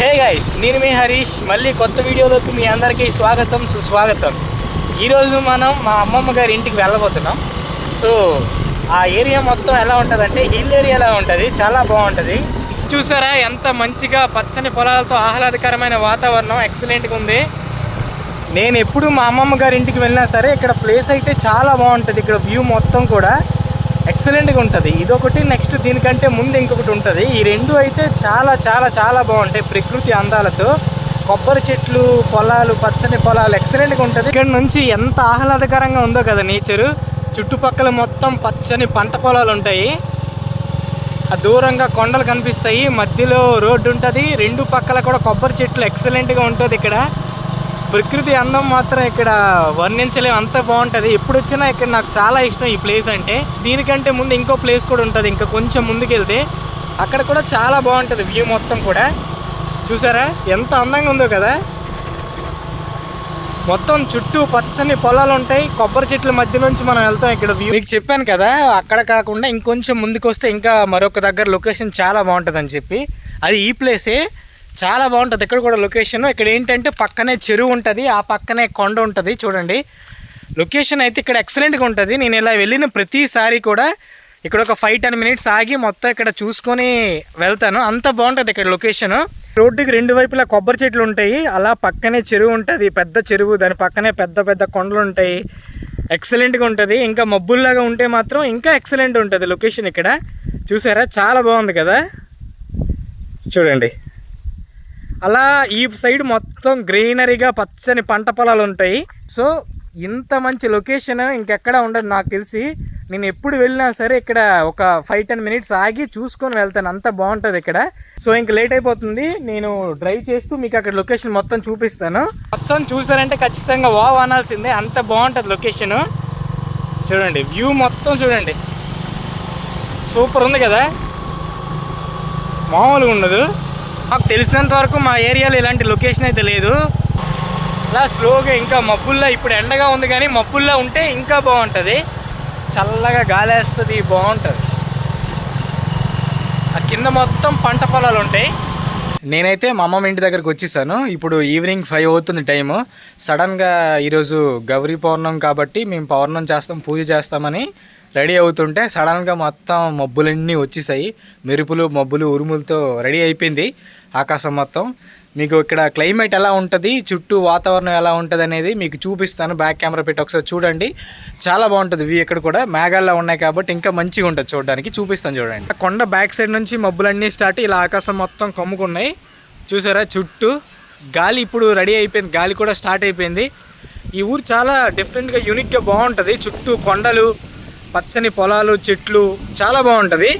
Hey guys, నేను మీ హరీష్. మళ్ళీ కొత్త వీడియోలోకి మీ అందరికీ స్వాగతం సుస్వాగతం. ఈరోజు మనం మా అమ్మమ్మ గారి ఇంటికి వెళ్ళబోతున్నాం. సో ఆ ఏరియా మొత్తం ఎలా ఉంటుందంటే హిల్ ఏరియాలా ఉంటుంది, చాలా బాగుంటుంది. చూసారా ఎంత మంచిగా పచ్చని పొలాలతో ఆహ్లాదకరమైన వాతావరణం, ఎక్సలెంట్గా ఉంది. నేను ఎప్పుడు మా అమ్మమ్మ గారి ఇంటికి వెళ్ళినా సరే ఇక్కడ ప్లేస్ అయితే చాలా బాగుంటుంది. ఇక్కడ వ్యూ మొత్తం కూడా ఎక్సలెంట్గా ఉంటుంది. ఇదొకటి, నెక్స్ట్ దీనికంటే ముందు ఇంకొకటి ఉంటుంది. ఈ రెండు అయితే చాలా చాలా చాలా బాగుంటాయి. ప్రకృతి అందాలతో కొబ్బరి చెట్లు, పొలాలు, పచ్చని పొలాలు ఎక్సలెంట్గా ఉంటుంది. ఇక్కడ నుంచి ఎంత ఆహ్లాదకరంగా ఉందో కదా నేచరు. చుట్టుపక్కల మొత్తం పచ్చని పంట పొలాలు ఉంటాయి. ఆ దూరంగా కొండలు కనిపిస్తాయి, మధ్యలో రోడ్డు ఉంటుంది, రెండు పక్కల కూడా కొబ్బరి చెట్లు ఎక్సలెంట్గా ఉంటుంది. ఇక్కడ ప్రకృతి అందం మాత్రం ఇక్కడ వర్ణించలేము, అంత బాగుంటుంది. ఎప్పుడు వచ్చినా ఇక్కడ నాకు చాలా ఇష్టం ఈ ప్లేస్ అంటే. దీనికంటే ముందు ఇంకో ప్లేస్ కూడా ఉంటుంది, ఇంకా కొంచెం ముందుకెళ్తే అక్కడ కూడా చాలా బాగుంటుంది వ్యూ మొత్తం కూడా. చూసారా ఎంత అందంగా ఉందో కదా. మొత్తం చుట్టూ పచ్చని పొలాలు ఉంటాయి, కొబ్బరి చెట్ల మధ్య నుంచి మనం వెళ్తాం. ఇక్కడ వ్యూ మీకు చెప్పాను కదా, అక్కడ కాకుండా ఇంకొంచెం ముందుకు వస్తే ఇంకా మరొక దగ్గర లొకేషన్ చాలా బాగుంటుంది అని చెప్పి. అది ఈ ప్లేసే, చాలా బాగుంటుంది. ఇక్కడ కూడా లొకేషన్. ఇక్కడ ఏంటంటే పక్కనే చెరువు ఉంటుంది, ఆ పక్కనే కొండ ఉంటుంది. చూడండి లొకేషన్ అయితే ఇక్కడ ఎక్సలెంట్గా ఉంటుంది. నేను ఇలా వెళ్ళిన ప్రతిసారి కూడా ఇక్కడ ఒక 5-10 మినిట్స్ ఆగి మొత్తం ఇక్కడ చూసుకొని వెళ్తాను. అంత బాగుంటుంది ఇక్కడ లొకేషన్. రోడ్డుకి రెండు వైపులా కొబ్బరి చెట్లు ఉంటాయి, అలా పక్కనే చెరువు ఉంటుంది, పెద్ద చెరువు, దాని పక్కనే పెద్ద పెద్ద కొండలు ఉంటాయి. ఎక్సలెంట్గా ఉంటుంది. ఇంకా మబ్బుల్లాగా ఉంటే మాత్రం ఇంకా ఎక్సలెంట్ ఉంటుంది లొకేషన్ ఇక్కడ. చూసారా చాలా బాగుంది కదా. చూడండి అలా ఈ సైడ్ మొత్తం గ్రీనరీగా పచ్చని పంట పొలాలు ఉంటాయి. సో ఇంత మంచి లొకేషన్ ఇంకెక్కడ ఉండదు నాకు తెలిసి. నేను ఎప్పుడు వెళ్ళినా సరే ఇక్కడ ఒక 5-10 మినిట్స్ ఆగి చూసుకొని వెళ్తాను, అంత బాగుంటుంది ఇక్కడ. సో ఇంక లేట్ అయిపోతుంది, నేను డ్రైవ్ చేస్తూ మీకు అక్కడ లొకేషన్ మొత్తం చూపిస్తాను. మొత్తం చూసారంటే ఖచ్చితంగా వావ్ అనాల్సిందే, అంత బాగుంటుంది లొకేషను. చూడండి వ్యూ మొత్తం చూడండి, సూపర్ ఉంది కదా, మామూలుగా ఉండదు. నాకు తెలిసినంత వరకు మా ఏరియాలో ఇలాంటి లొకేషన్ అయితే లేదు. అలా స్లోగా ఇంకా మబ్బుల్లా, ఇప్పుడు ఎండగా ఉంది కానీ మబ్బుల్లా ఉంటే ఇంకా బాగుంటుంది. చల్లగా గాలి వేస్తుంది, బాగుంటుంది. ఆ కింద మొత్తం పంట పొలాలు ఉంటాయి. నేనైతే మా అమ్మమ్మ ఇంటి దగ్గరకు వచ్చేసాను. ఇప్పుడు ఈవినింగ్ 5 అవుతుంది టైము. సడన్గా ఈరోజు గౌరీ పౌర్ణమి కాబట్టి మేము పౌర్ణం చేస్తాం, పూజ చేస్తామని రెడీ అవుతుంటే సడన్గా మొత్తం మబ్బులన్నీ వచ్చేసాయి. మెరుపులు, మబ్బులు, ఉరుములతో రెడీ అయిపోయింది ఆకాశం మొత్తం. మీకు ఇక్కడ క్లైమేట్ ఎలా ఉంటుంది, చుట్టూ వాతావరణం ఎలా ఉంటుంది అనేది మీకు చూపిస్తాను. బ్యాక్ కెమెరా పెట్టి ఒకసారి చూడండి, చాలా బాగుంటుంది వ్యూ. ఇక్కడ కూడా మేఘాల్లో ఉన్నాయి కాబట్టి ఇంకా మంచిగా ఉంటుంది చూడడానికి. చూపిస్తాను చూడండి. కొండ బ్యాక్ సైడ్ నుంచి మబ్బులన్నీ స్టార్ట్, ఇలా ఆకాశం మొత్తం కమ్ముకున్నాయి. చూసారా చుట్టూ గాలి ఇప్పుడు రెడీ అయిపోయింది, గాలి కూడా స్టార్ట్ అయిపోయింది. ఈ ఊరు చాలా డిఫరెంట్గా, యూనిక్గా బాగుంటుంది. చుట్టూ కొండలు, పచ్చని పొలాలు, చెట్లు, చాలా బాగుంటుంది.